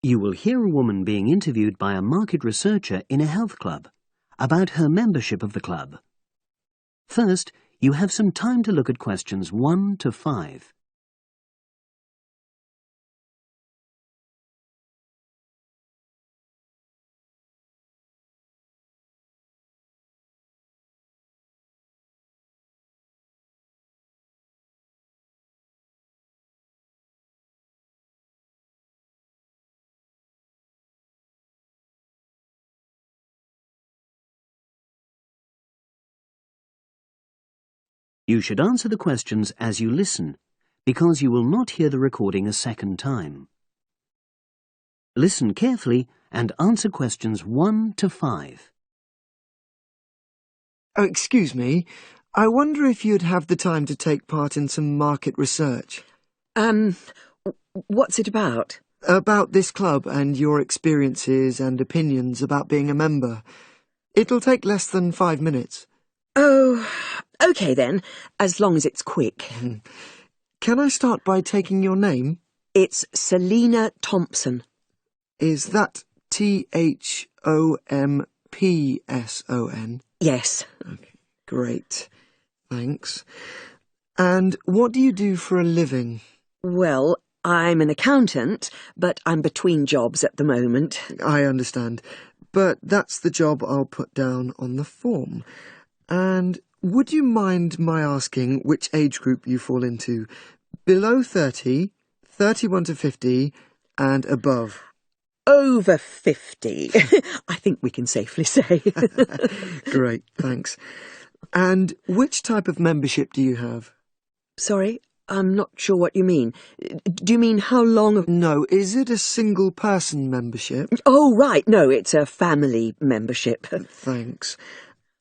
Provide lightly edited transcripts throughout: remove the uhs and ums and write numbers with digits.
You will hear a woman being interviewed by a market researcher in a health club about her membership of the club. First, you have some time to look at questions 1 to 5. You should answer the questions as you listen, because you will not hear the recording a second time. Listen carefully and answer questions 1 to 5. Oh, excuse me. I wonder if you'd have the time to take part in some market research. What's it about? About this club and your experiences and opinions about being a member. It'll take less than 5 minutes. Oh, OK then, as long as it's quick. Can I start by taking your name? It's Selina Thompson. Is that Thompson? Yes. Okay, great. Thanks. And what do you do for a living? Well, I'm an accountant, but I'm between jobs at the moment. I understand. But that's the job I'll put down on the form. And would you mind my asking which age group you fall into? Below 30, 31 to 50, and above? Over 50, I think we can safely say. Great, thanks. And which type of membership do you have? Sorry, I'm not sure what you mean. Do you mean how long? No, is it a single-person membership? Oh, right, no, it's a family membership. Thanks.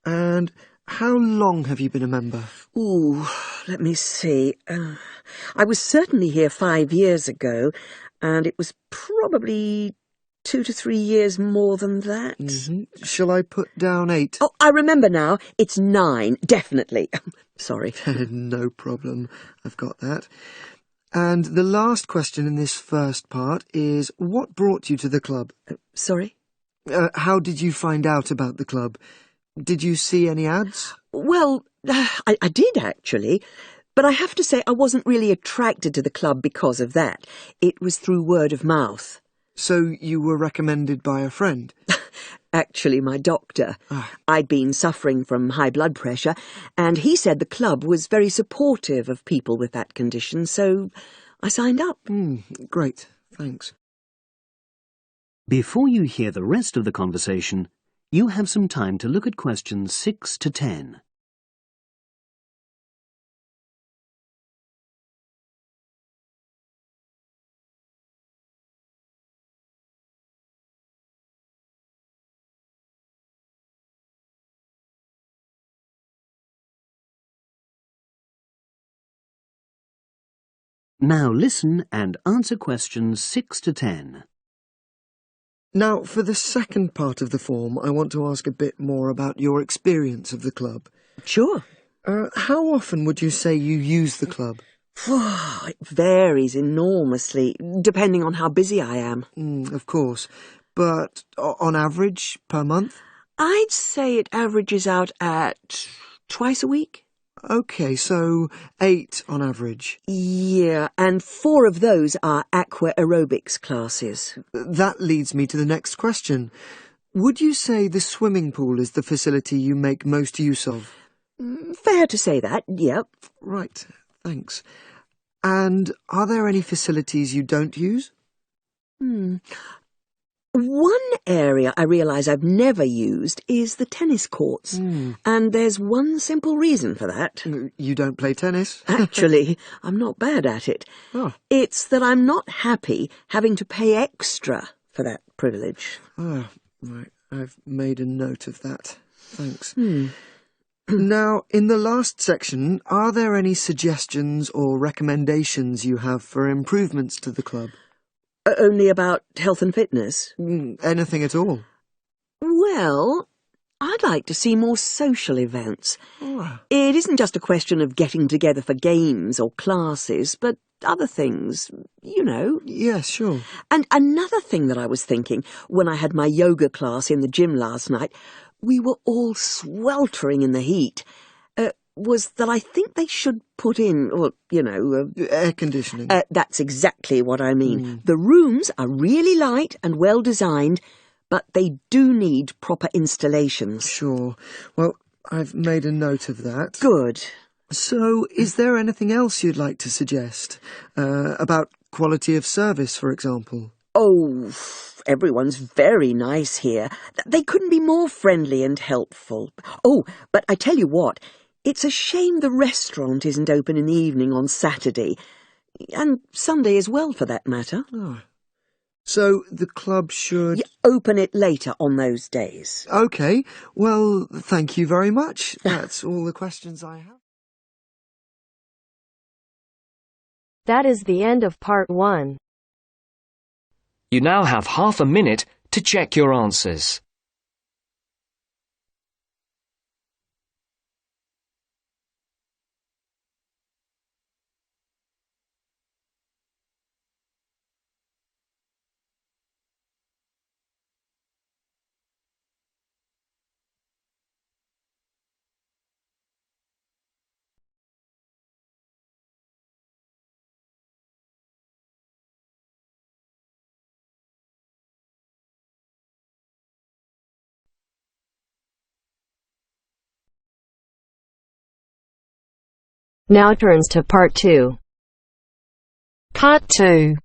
And how long have you been a member? Ooh, let me see. I was certainly here 5 years ago, and it was probably 2 to 3 years more than that. Shall I put down 8? Oh, I remember now. It's 9, definitely. Sorry. No problem. I've got that. And the last question in this first part is, what brought you to the club? Sorry? How did you find out about the club? Did you see any ads? Well, I did, actually. But I have to say I wasn't really attracted to the club because of that. It was through word of mouth. So you were recommended by a friend? Actually, my doctor. I'd been suffering from high blood pressure, and he said the club was very supportive of people with that condition, so I signed up. Great, thanks. Before you hear the rest of the conversation, you have some time to look at questions 6 to 10. Now listen and answer questions 6 to 10. Now, for the second part of the form, I want to ask a bit more about your experience of the club. Sure. How often would you say you use the club? It varies enormously, depending on how busy I am. Of course. But on average, per month? I'd say it averages out at twice a week. OK, so 8 on average. Yeah, and 4 of those are aqua aerobics classes. That leads me to the next question. Would you say the swimming pool is the facility you make most use of? Fair to say that, yep. Right, thanks. And are there any facilities you don't use? One area I realise I've never used is the tennis courts. And there's one simple reason for that. You don't play tennis? Actually, I'm not bad at it. Oh. It's that I'm not happy having to pay extra for that privilege. Oh, right. I've made a note of that. Thanks. Now, in the last section, are there any suggestions or recommendations you have for improvements to the club? Only about health and fitness? Anything at all? Well, I'd like to see more social events. It isn't just a question of getting together for games or classes, but other things, you know. Yes, sure. And another thing that I was thinking, when I had my yoga class in the gym last night, we were all sweltering in the heat, was that I think they should put in, or, you know... Air conditioning. That's exactly what I mean. The rooms are really light and well designed, but they do need proper installations. Sure. Well, I've made a note of that. Good. So, is there anything else you'd like to suggest? About quality of service, for example? Oh, everyone's very nice here. They couldn't be more friendly and helpful. Oh, but I tell you what, it's a shame the restaurant isn't open in the evening on Saturday, and Sunday as well, for that matter. Oh. So, the club should... Open it later on those days. OK. Well, thank you very much. That's all the questions I have. That is the end of part 1. You now have half a minute to check your answers. Now turns to part 2. Part 2.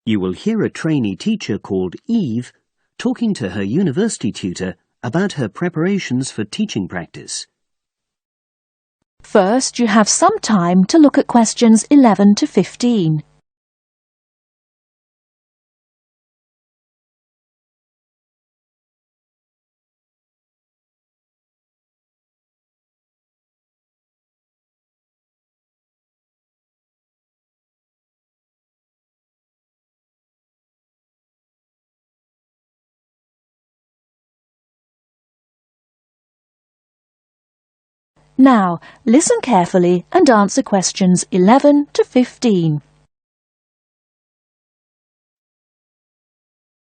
You will hear a trainee teacher called Eve talking to her university tutor about her preparations for teaching practice. First, you have some time to look at questions 11 to 15. Now, listen carefully and answer questions 11 to 15.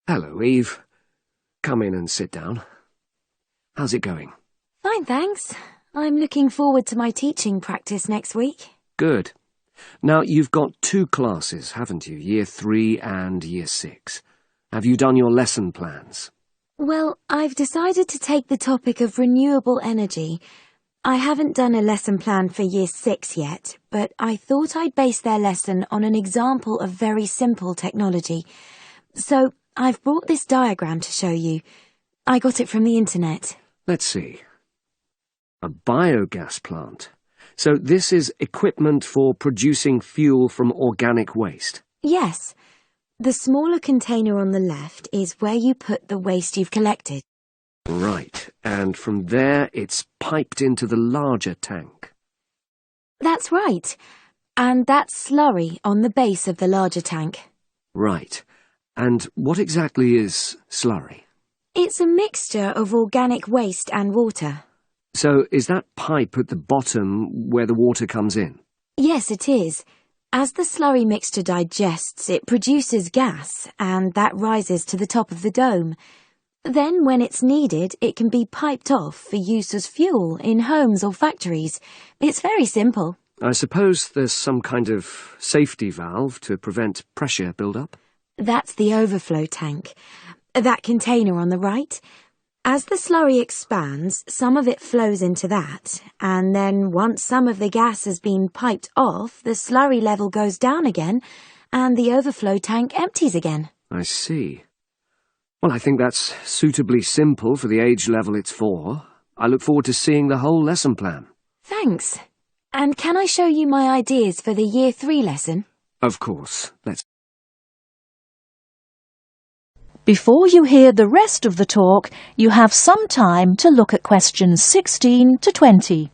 Hello, Eve. Come in and sit down. How's it going? Fine, thanks. I'm looking forward to my teaching practice next week. Good. Now, you've got 2 classes, haven't you? Year 3 and Year 6. Have you done your lesson plans? Well, I've decided to take the topic of renewable energy. I haven't done a lesson plan for Year 6 yet, but I thought I'd base their lesson on an example of very simple technology. So, I've brought this diagram to show you. I got it from the internet. Let's see. A biogas plant. So this is equipment for producing fuel from organic waste? Yes. The smaller container on the left is where you put the waste you've collected. Right, and from there it's piped into the larger tank. That's right. And that's slurry on the base of the larger tank. Right. And what exactly is slurry? It's a mixture of organic waste and water. So is that pipe at the bottom where the water comes in? Yes, it is. As the slurry mixture digests, it produces gas, and that rises to the top of the dome. Then, when it's needed, it can be piped off for use as fuel in homes or factories. It's very simple. I suppose there's some kind of safety valve to prevent pressure build-up? That's the overflow tank. That container on the right. As the slurry expands, some of it flows into that, and then once some of the gas has been piped off, the slurry level goes down again, and the overflow tank empties again. I see. Well, I think that's suitably simple for the age level it's for. I look forward to seeing the whole lesson plan. Thanks. And can I show you my ideas for the Year 3 lesson? Of course. Let's... Before you hear the rest of the talk, you have some time to look at questions 16 to 20.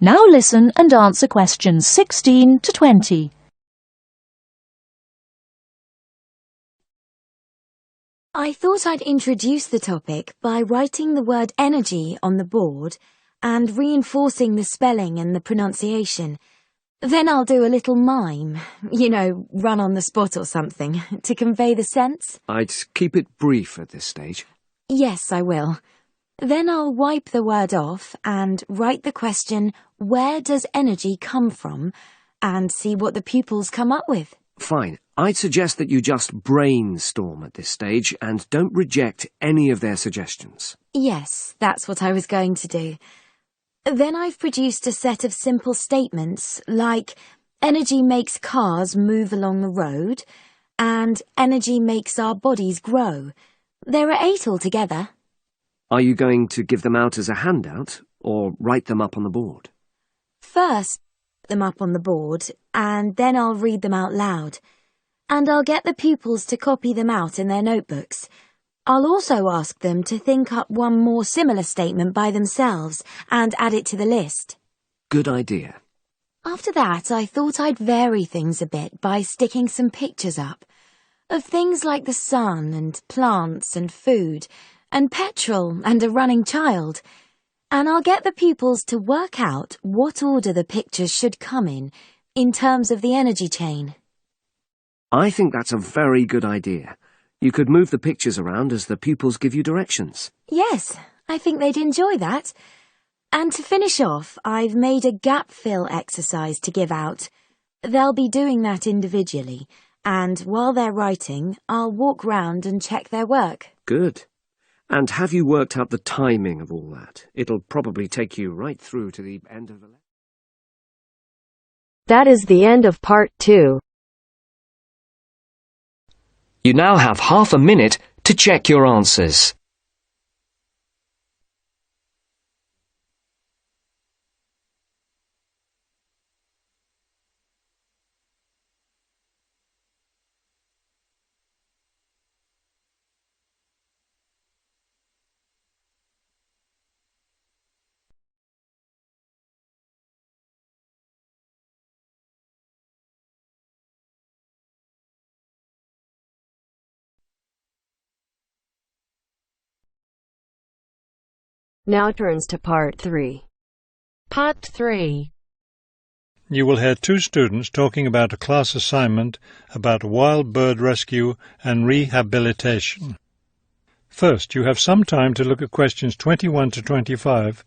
Now listen and answer questions 16 to 20. I thought I'd introduce the topic by writing the word energy on the board and reinforcing the spelling and the pronunciation. Then I'll do a little mime, run on the spot or something, to convey the sense. I'd keep it brief at this stage. Yes, I will. Then I'll wipe the word off and write the question, where does energy come from, and see what the pupils come up with. Fine. I'd suggest that you just brainstorm at this stage and don't reject any of their suggestions. Yes, that's what I was going to do. Then I've produced a set of simple statements like, energy makes cars move along the road, and energy makes our bodies grow. There are 8 altogether. Are you going to give them out as a handout, or write them up on the board? First, them up on the board, and then I'll read them out loud. And I'll get the pupils to copy them out in their notebooks. I'll also ask them to think up one more similar statement by themselves and add it to the list. Good idea. After that, I thought I'd vary things a bit by sticking some pictures up of things like the sun and plants and food and petrol and a running child. And I'll get the pupils to work out what order the pictures should come in terms of the energy chain. I think that's a very good idea. You could move the pictures around as the pupils give you directions. Yes, I think they'd enjoy that. And to finish off, I've made a gap fill exercise to give out. They'll be doing that individually, and while they're writing, I'll walk round and check their work. Good. And have you worked out the timing of all that? It'll probably take you right through to the end of the lesson. That is the end of part 2. You now have half a minute to check your answers. Now turns to part 3. Part 3. You will hear 2 students talking about a class assignment about wild bird rescue and rehabilitation. First, you have some time to look at questions 21 to 25.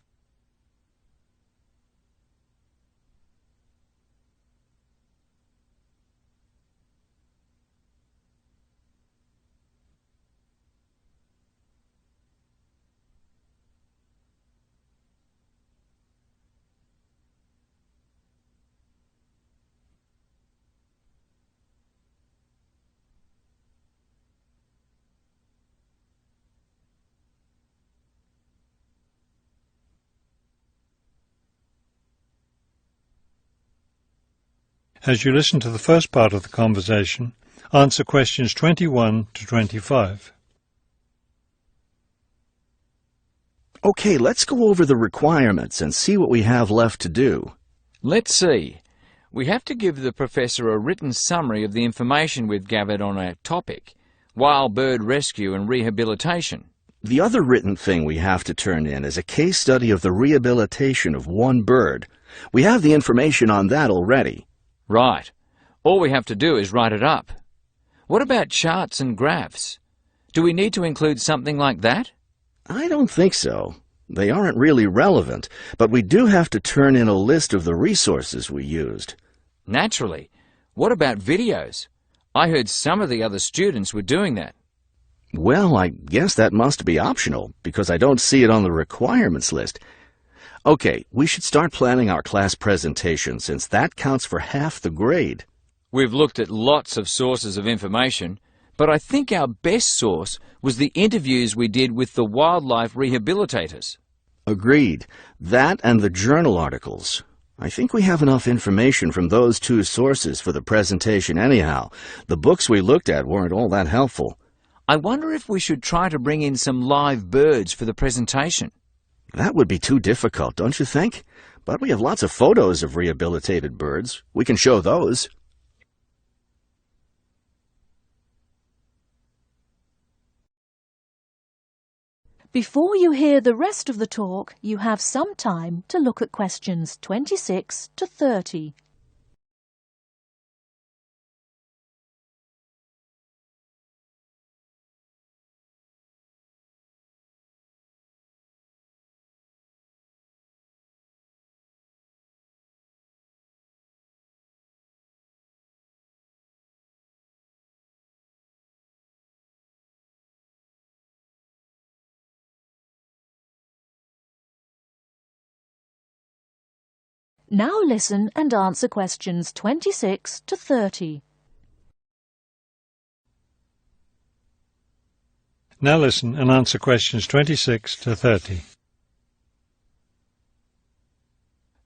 As you listen to the first part of the conversation, answer questions 21 to 25. Okay, let's go over the requirements and see what we have left to do. Let's see. We have to give the professor a written summary of the information we've gathered on our topic, wild bird rescue and rehabilitation. The other written thing we have to turn in is a case study of the rehabilitation of one bird. We have the information on that already. Right. All we have to do is write it up. What about charts and graphs? Do we need to include something like that? I don't think so. They aren't really relevant, but we do have to turn in a list of the resources we used. Naturally. What about videos? I heard some of the other students were doing that. Well, I guess that must be optional, because I don't see it on the requirements list. Okay, we should start planning our class presentation, since that counts for half the grade. We've looked at lots of sources of information, but I think our best source was the interviews we did with the wildlife rehabilitators. Agreed. That and the journal articles. I think we have enough information from those 2 sources for the presentation anyhow. The books we looked at weren't all that helpful. I wonder if we should try to bring in some live birds for the presentation. That would be too difficult, don't you think? but we have lots of photos of rehabilitated birds. We can show those. Before you hear the rest of the talk, you have some time to look at questions 26 to 30. Now listen and answer questions 26 to 30. Now listen and answer questions 26 to 30.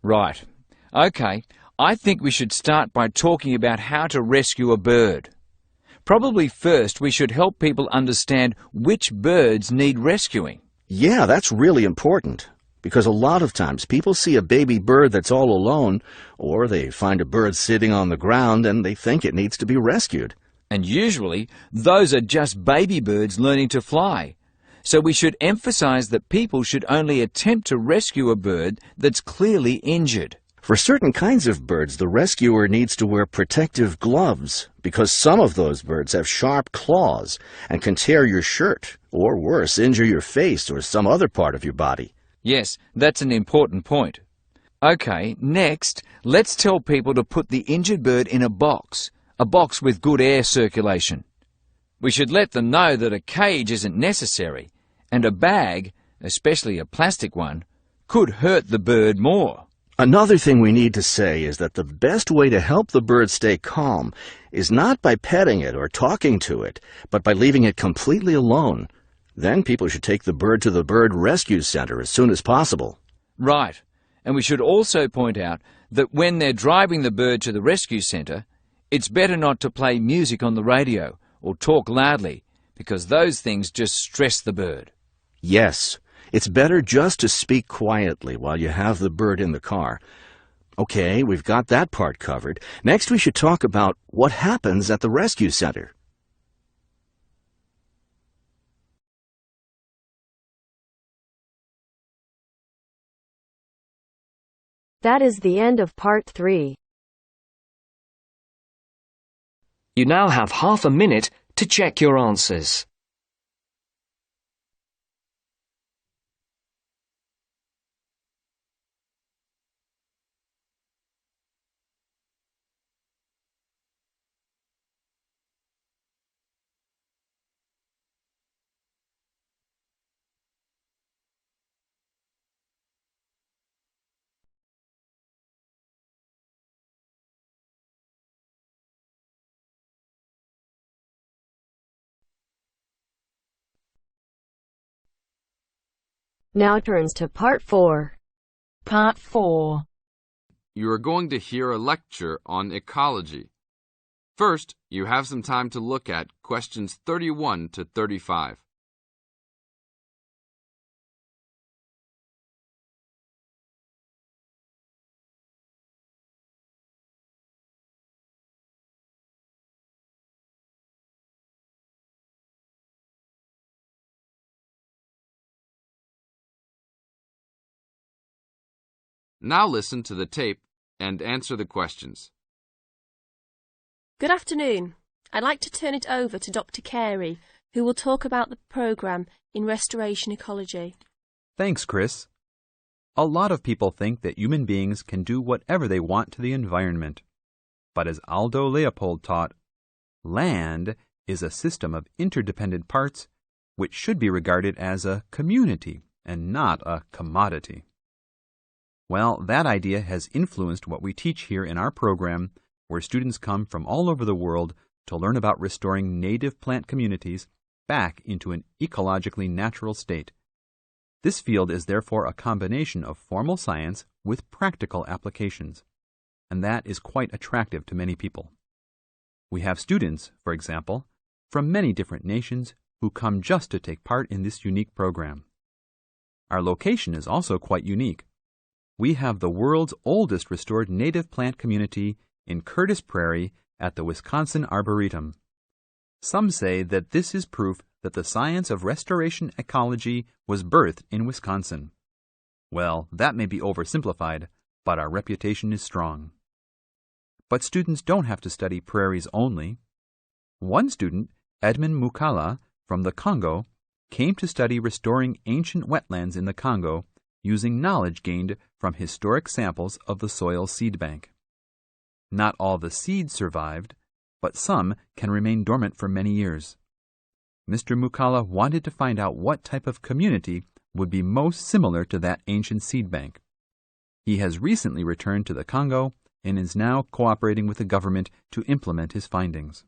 Right. OK, I think we should start by talking about how to rescue a bird. Probably first we should help people understand which birds need rescuing. Yeah, that's really important. Because a lot of times people see a baby bird that's all alone, or they find a bird sitting on the ground and they think it needs to be rescued. And usually those are just baby birds learning to fly. So we should emphasize that people should only attempt to rescue a bird that's clearly injured. For certain kinds of birds, the rescuer needs to wear protective gloves because some of those birds have sharp claws and can tear your shirt, or worse, injure your face or some other part of your body. Yes, that's an important point. OK, next, let's tell people to put the injured bird in a box with good air circulation. We should let them know that a cage isn't necessary, and a bag, especially a plastic one, could hurt the bird more. Another thing we need to say is that the best way to help the bird stay calm is not by petting it or talking to it, but by leaving it completely alone. Then people should take the bird to the bird rescue center as soon as possible. Right. And we should also point out that when they're driving the bird to the rescue center, it's better not to play music on the radio or talk loudly, because those things just stress the bird. Yes, it's better just to speak quietly while you have the bird in the car. Okay, we've got that part covered. Next we should talk about what happens at the rescue center. That is the end of part 3. You now have half a minute to check your answers. Now turns to part 4. Part 4. You are going to hear a lecture on ecology. First, you have some time to look at questions 31 to 35. Now listen to the tape and answer the questions. Good afternoon. I'd like to turn it over to Dr. Carey, who will talk about the programme in restoration ecology. Thanks, Chris. A lot of people think that human beings can do whatever they want to the environment. But as Aldo Leopold taught, land is a system of interdependent parts which should be regarded as a community and not a commodity. Well, that idea has influenced what we teach here in our program, where students come from all over the world to learn about restoring native plant communities back into an ecologically natural state. This field is therefore a combination of formal science with practical applications, and that is quite attractive to many people. We have students, for example, from many different nations who come just to take part in this unique program. Our location is also quite unique. we have the world's oldest restored native plant community in Curtis Prairie at the Wisconsin Arboretum. Some say that this is proof that the science of restoration ecology was birthed in Wisconsin. Well, that may be oversimplified, but our reputation is strong. But students don't have to study prairies only. One student, Edmund Mukala from the Congo, came to study restoring ancient wetlands in the Congo using knowledge gained from historic samples of the soil seed bank. Not all the seeds survived, but some can remain dormant for many years. Mr. Mukala wanted to find out what type of community would be most similar to that ancient seed bank. He has recently returned to the Congo and is now cooperating with the government to implement his findings.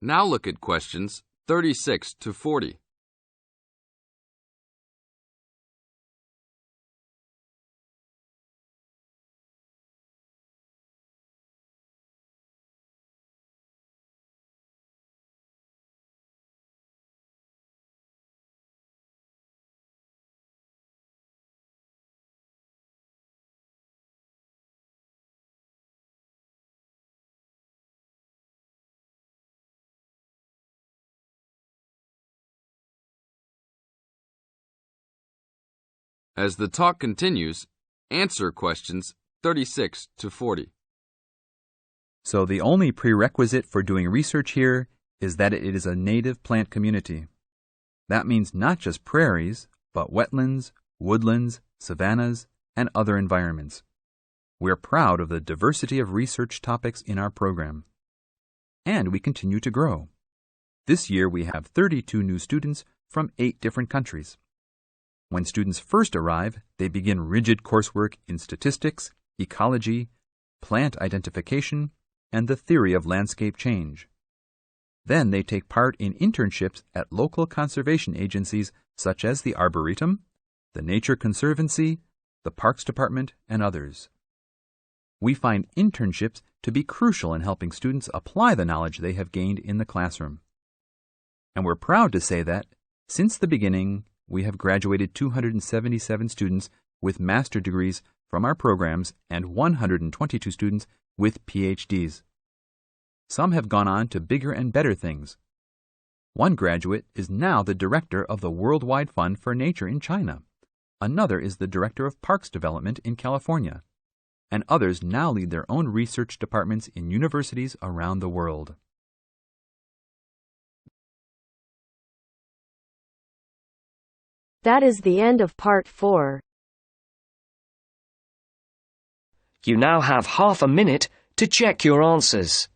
Now look at questions 36 to 40. As the talk continues, answer questions 36 to 40. So the only prerequisite for doing research here is that it is a native plant community. That means not just prairies, but wetlands, woodlands, savannas, and other environments. We're proud of the diversity of research topics in our program. And we continue to grow. This year we have 32 new students from 8 different countries. When students first arrive, they begin rigid coursework in statistics, ecology, plant identification, and the theory of landscape change. Then they take part in internships at local conservation agencies such as the Arboretum, the Nature Conservancy, the Parks Department, and others. We find internships to be crucial in helping students apply the knowledge they have gained in the classroom. And we're proud to say that, since the beginning, we have graduated 277 students with master's degrees from our programs and 122 students with PhDs. Some have gone on to bigger and better things. One graduate is now the director of the Worldwide Fund for Nature in China. Another is the director of Parks Development in California. And others now lead their own research departments in universities around the world. That is the end of part 4. You now have half a minute to check your answers.